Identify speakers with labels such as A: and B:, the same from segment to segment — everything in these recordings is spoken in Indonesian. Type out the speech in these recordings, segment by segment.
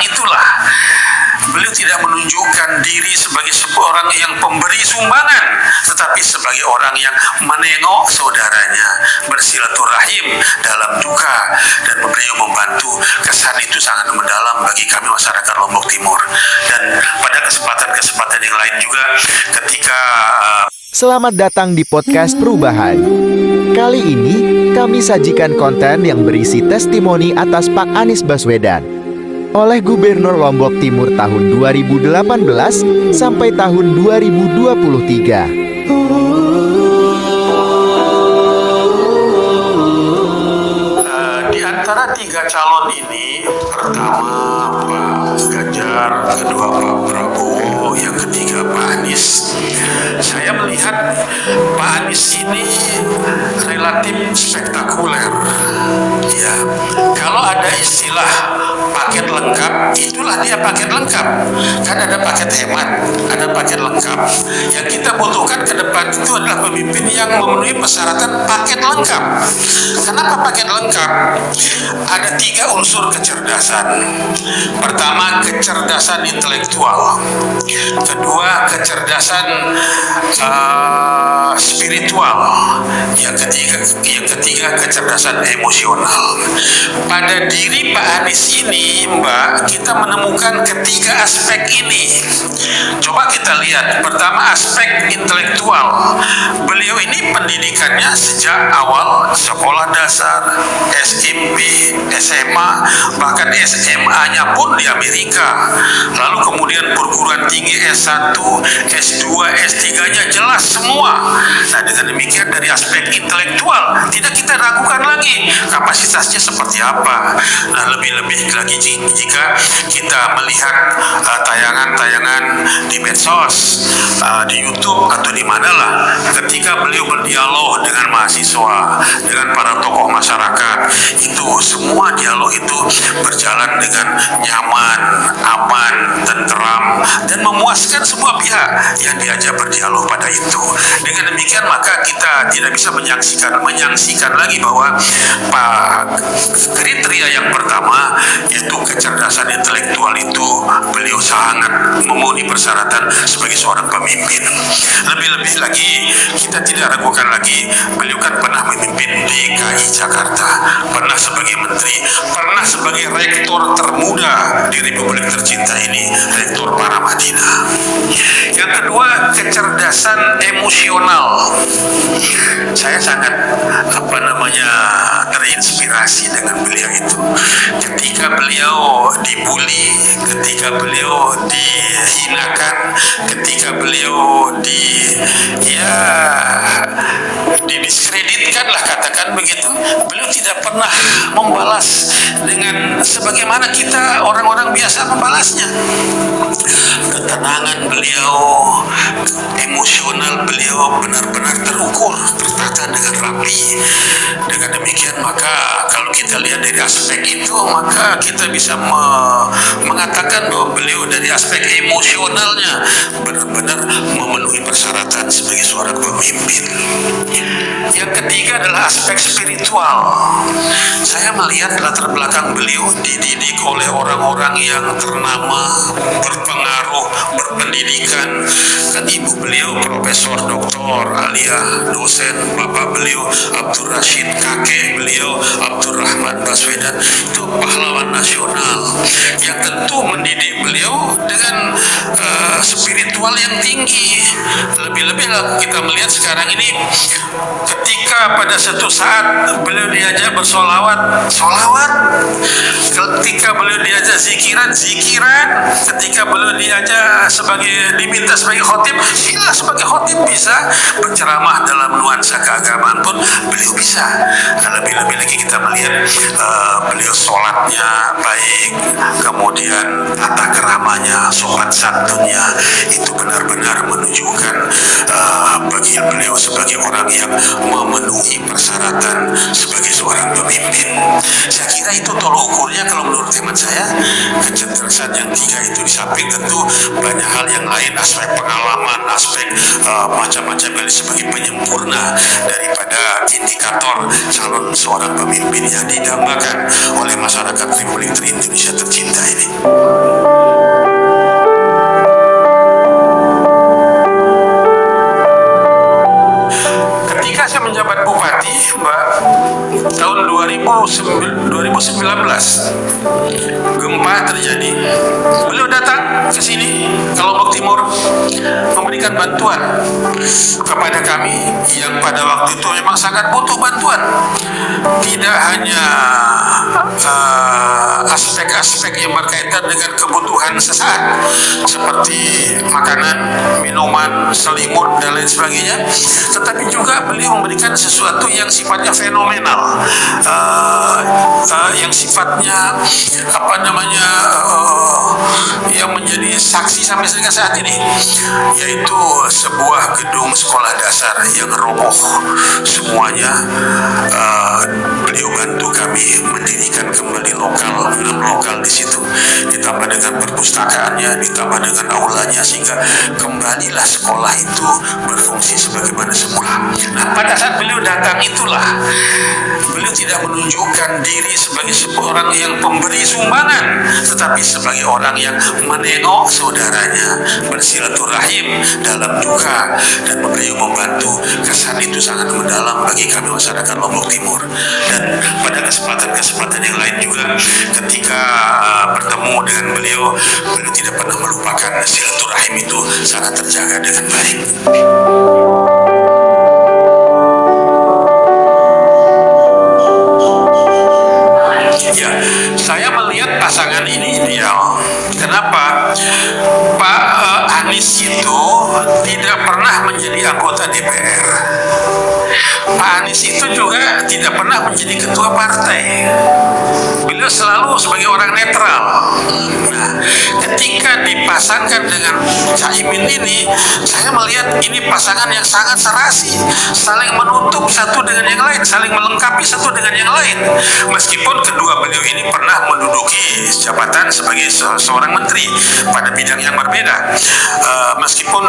A: itulah beliau tidak menunjukkan diri sebagai seorang yang pemberi sumbangan, tetapi sebagai orang yang menengok saudaranya, bersilaturahim dalam duka, dan beliau membantu. Kesan itu sangat mendalam bagi kami masyarakat Lombok Timur. Dan pada kesempatan-kesempatan yang lain juga ketika
B: Selamat datang di podcast Perubahan. Kali ini kami sajikan konten yang berisi testimoni atas Pak Anies Baswedan oleh Gubernur Lombok Timur tahun 2018 sampai tahun 2023.
A: Di antara tiga calon ini, pertama Pak Ganjar, kedua Pak Prabowo, yang ketiga Pak Anies. Saya melihat Pak Anies ini relatif spektakuler. Ya, kalau ada istilah paket lengkap, itulah dia paket lengkap. Kan ada paket hemat, ada paket lengkap. Yang kita butuhkan ke depan itu adalah pemimpin yang memenuhi persyaratan paket lengkap. Kenapa paket lengkap? Ada tiga unsur kecerdasan. Pertama, kecerdasan intelektual. Kedua, kecerdasan spiritual. Yang ketiga kecerdasan emosional. Pada diri Pak Anies ini, Mbak, kita menemukan ketiga aspek ini. Coba kita lihat. Pertama, aspek intelektual. Beliau ini pendidikannya sejak awal sekolah dasar, SMP, SMA, bahkan SMA-nya pun di Amerika. Lalu kemudian perguruan tinggi S1, S2, S3-nya jelas semua. Nah, dengan demikian dari aspek intelektual tidak kita ragukan lagi kapasitasnya seperti apa. Nah, lebih-lebih lagi jika kita melihat tayangan-tayangan di medsos, di YouTube atau di manalah, ketika beliau berdialog dengan mahasiswa, dengan para tokoh masyarakat, itu semua dialog itu berjalan dengan nyaman, aman, tenteram, dan memuaskan semua pihak yang diajak berdialog pada itu. Dengan demikian maka kita tidak bisa menyaksikan lagi bahwa kriteria yang pertama, yaitu kecerdasan intelektual, itu beliau sangat memenuhi persyaratan sebagai seorang pemimpin. Lebih-lebih lagi kita tidak ragukan lagi, beliau kan pernah memimpin DKI Jakarta, pernah sebagai menteri, pernah sebagai rektor termuda di Republik tercinta ini, Rektor Paramadina. Yang kedua, kecerdasan emosional. Saya sangat terinspirasi dengan beliau itu. Ketika beliau dibully, ketika beliau dihinakan, ketika beliau didiskreditkan lah, katakan begitu, beliau tidak pernah membalas dengan sebagaimana kita orang-orang biasa membalasnya. Ketenangan beliau, emosional beliau benar-benar terukur, tertata dengan rapi. Dengan demikian maka kalau kita lihat dari aspek itu, maka kita bisa mengatakan bahwa beliau dari aspek emosionalnya benar-benar memenuhi persyaratan sebagai seorang pemimpin. Yang ketiga adalah aspek spiritual. Saya melihat latar belakang beliau dididik oleh orang-orang yang ternama, berpengaruh, berpendidikan. Kan ibu beliau Profesor Doktor Alia, dosen, bapak beliau Abdul Rashid, kakek beliau Abdurrahman Baswedan, itu pahlawan nasional yang tentu mendidik beliau dengan spiritual yang tinggi. Lebih-lebih kita melihat sekarang ini, ketika pada satu saat beliau diajak bersolawat, ketika beliau diajak zikiran, ketika beliau diajak diminta sebagai khotib, sila sebagai khotib bisa, berceramah dalam nuansa keagamaan pun beliau bisa. Nah, lebih-lebih lagi kita melihat beliau sholatnya baik, kemudian tata keramanya, sopan santunnya, itu benar-benar menunjukkan bagi beliau sebagai orang yang memenuhi persyaratan sebagai seorang pemimpin. Saya kira itu tolok ukurnya kalau menurut hemat saya. Kecerdasan yang tiga itu, di samping tentu banyak hal yang lain, aspek pengalaman, aspek macam-macam yang sebagai penyempurna daripada indikator calon seorang pemimpin yang didambakan oleh masyarakat Republik Indonesia tercinta ini. gempa terjadi. Beliau datang ke sini, ke Lombok Timur, memberikan bantuan kepada kami yang pada waktu itu memang sangat butuh bantuan. Tidak hanya aspek-aspek yang berkaitan dengan kebutuhan sesaat seperti makanan, minuman, selimut dan lain sebagainya, tetapi juga beliau memberikan sesuatu yang sifatnya fenomenal, yang sifatnya yang menjadi saksi sampai dengan saat ini, yaitu sebuah gedung sekolah dasar yang roboh semuanya. Beliau bantu kami mendirikan kembali 6 lokal di situ, ditambah dengan perpustakaannya, ditambah dengan aulanya, sehingga kembalilah sekolah itu berfungsi sebagaimana semula. Nah, pada saat beliau datang itulah beliau tidak menunjukkan diri sebagai seorang yang pemberi sumbangan, tetapi sebagai orang yang menengok saudaranya, bersilaturahim dalam duka, dan beliau membantu. Kesan itu sangat mendalam bagi kami masyarakat Lombok Timur. Dan pada kesempatan yang lain juga, ketika bertemu dengan beliau tidak pernah melupakan silaturahim itu sangat terjaga dengan baik. Ya, saya melihat pasangan ini ideal. Kenapa? Pak Anies itu tidak pernah menjadi anggota DPR. Pak Anies itu juga tidak pernah menjadi ketua partai. Beliau selalu sebagai orang netral. Nah, ketika dipasangkan dengan Caimin ini, saya melihat ini pasangan yang sangat serasi, saling menutup satu dengan yang lain, saling melengkapi satu dengan yang lain. Meskipun kedua beliau ini pernah menduduki jabatan sebagai seorang menteri pada bidang yang berbeda. Meskipun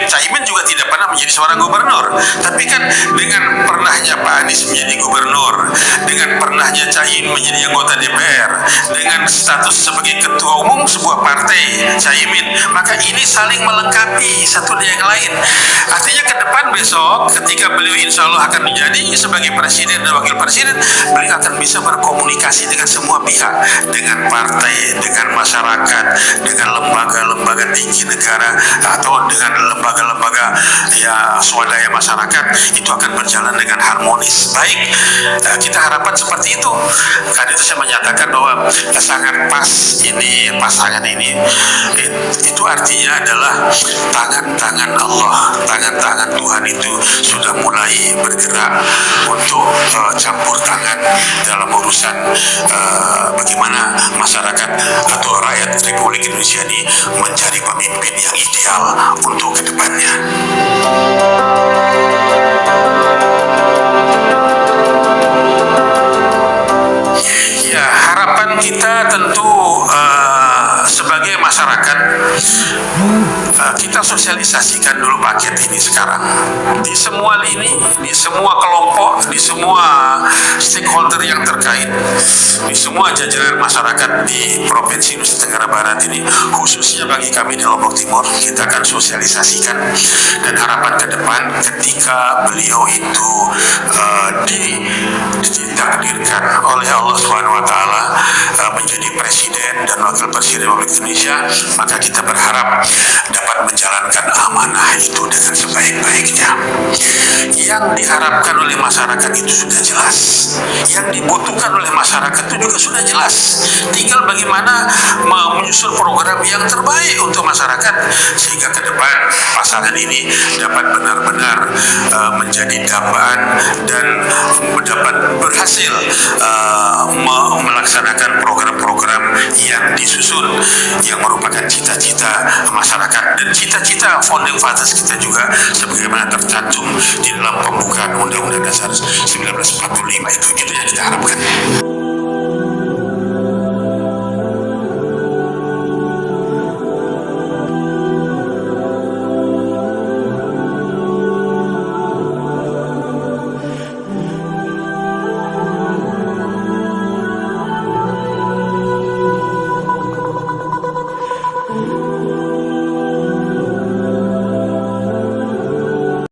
A: Caimin juga tidak pernah menjadi seorang gubernur, tapi kan dengan pernahnya Pak Anies menjadi gubernur, dengan pernahnya Caimin menjadi anggota DPR, dengan status sebagai ketua umum sebuah partai Caimin, maka ini saling melengkapi satu dengan yang lain. Artinya ke depan besok ketika beliau insya Allah akan menjadi sebagai presiden dan wakil presiden, beliau akan bisa berkomunikasi dengan semua pihak, dengan partai, dengan masyarakat, dengan lembaga-lembaga tinggi negara, atau dengan lembaga-lembaga swadaya masyarakat. Itu akan berjalan dengan harmonis baik. Kita harapkan seperti itu. Karena itu saya menyatakan bahwa sangat pas ini pasangan ini. Itu artinya adalah tangan-tangan Allah, tangan-tangan Tuhan itu sudah mulai bergerak untuk campur tangan dalam urusan bagaimana masyarakat atau rakyat Republik Indonesia ini mencari pemimpin yang ideal untuk kedepannya. Ya, harapan kita tentu sebagai masyarakat, kita sosialisasikan dulu paket ini sekarang di semua lini, di semua kelompok, di semua stakeholder yang terkait, di semua jajaran masyarakat di Provinsi Nusa Tenggara Barat ini, khususnya bagi kami di Lombok Timur. Kita akan sosialisasikan, dan harapan ke depan ketika beliau itu ditakdirkan oleh Allah SWT menjadi presiden dan wakil presiden Republik Indonesia, maka kita berharap dapat menjalankan amanah itu dengan sebaik-baiknya. Yang diharapkan oleh masyarakat itu sudah jelas, yang dibutuhkan oleh masyarakat itu juga sudah jelas. Tinggal bagaimana menyusun program yang terbaik untuk masyarakat, sehingga ke depan pasangan ini dapat benar-benar menjadi dambaan dan dapat berhasil melaksanakan program-program yang disusun, yang merupakan cita-cita masyarakat dan cita-cita founding fathers kita juga, sebagaimana tercantum di dalam pembukaan Undang-Undang Dasar 1945 itu yang kita harapkan.